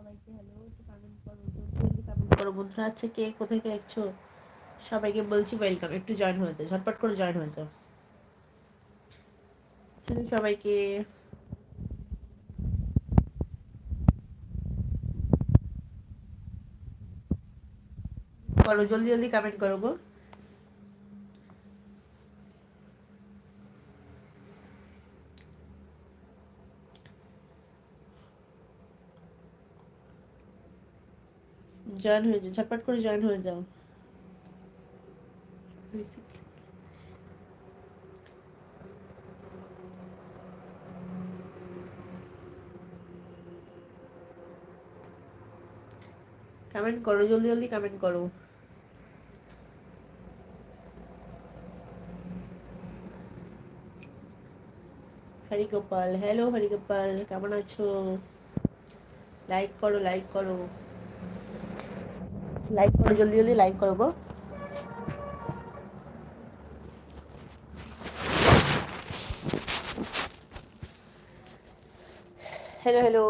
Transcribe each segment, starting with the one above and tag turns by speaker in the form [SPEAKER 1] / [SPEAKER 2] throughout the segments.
[SPEAKER 1] সবাইকে হ্যালো, একটু কমেন্ট করো, জলদি কমেন্ট করো বন্ধুরা। আছে কে কোথায় কে দেখছো? সবাইকে বলছি ওয়েলকাম, একটু জয়েন হয়ে যাও, ঝটপট করে জয়েন হয়ে যাও। হ্যালো সবাইকে, করো জলদি জলদি কমেন্ট করো গো। জয়েন হয়ে যাও, ঝটপট করে জয়েন হয়ে যাও। কমেন্ট করো, জলদি জলদি কমেন্ট করো। হরিগোপাল, হ্যালো হরিগোপাল, কেমন আছো? লাইক করো, লাইক করো, লাইক করো, জলদি জলদি লাইক করো গো। হ্যালো হ্যালো,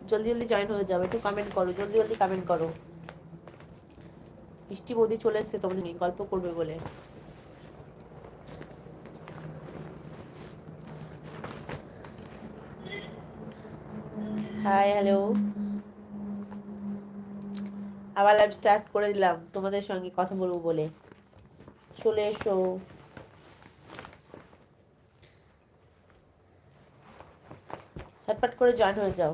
[SPEAKER 1] জলদি জলদি জয়েন হয়ে যাও, একটু কমেন্ট করো, জলদি জলদি কমেন্ট করো। মিষ্টি বৌদি চলে এসছে তোমাদের নিয়ে গল্প করবে বলে। হাই হ্যালো, আবার লাইভ স্টার্ট করে দিলাম তোমাদের সঙ্গে কথা বলবো বলে। চলে এসো, ঝটপট করে জয়েন হয়ে যাও।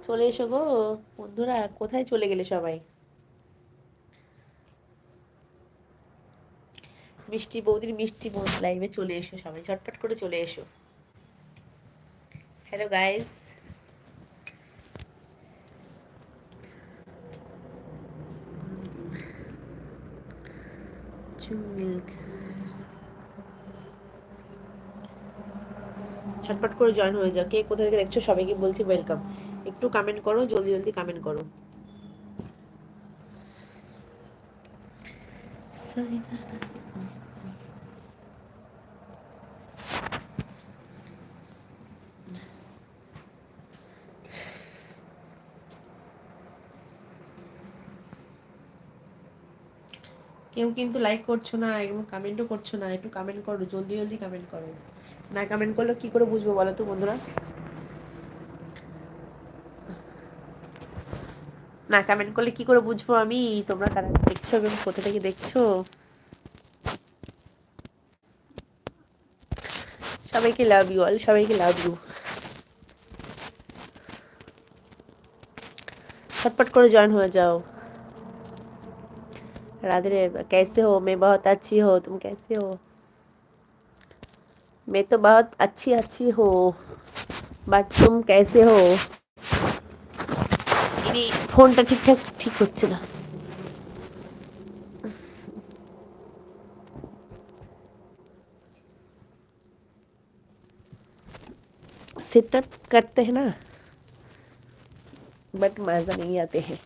[SPEAKER 1] চলে এসো গো বন্ধুরা, কোথায় চলে গেলে সবাই? মিষ্টি বৌদির মিষ্টি বৌদি লাইভে চলে এসো, সবাই ঝটপট করে চলে এসো। হ্যালো গাইস, মিল্ক, ঝটপট করে জয়েন হয়ে যাও। কে কোথা থেকে দেখছো সবাইকে বলছি ওয়েলকাম, একটু কমেন্ট করো, জলদি জলদি কমেন্ট করো। কেউ কিন্তু লাইক করছো না এবং কমেন্টও করছো না, একটু কমেন্ট করো, জলদি জলদি কমেন্ট করো। না কমেন্ট করলে কি করে বুঝবো বলো তো বন্ধুরা? না কমেন্ট করলে কি করে বুঝবো আমি তোমরা কারা দেখছো এবং কোথা থেকে দেখছো? সবাইকে লাভ ইউ অল, সবাইকে লাভ ইউ। फटफट করে জয়েন হয়ে যাও। राधे, कैसे हो? मैं बहुत अच्छी हो, तुम कैसे हो? मैं तो बहुत अच्छी अच्छी हो, बट तुम कैसे हो? मेरी फोनটা ঠিকঠাক ঠিক হচ্ছে না। सेटअप करते हैं ना, बट मज़ा नहीं आते हैं।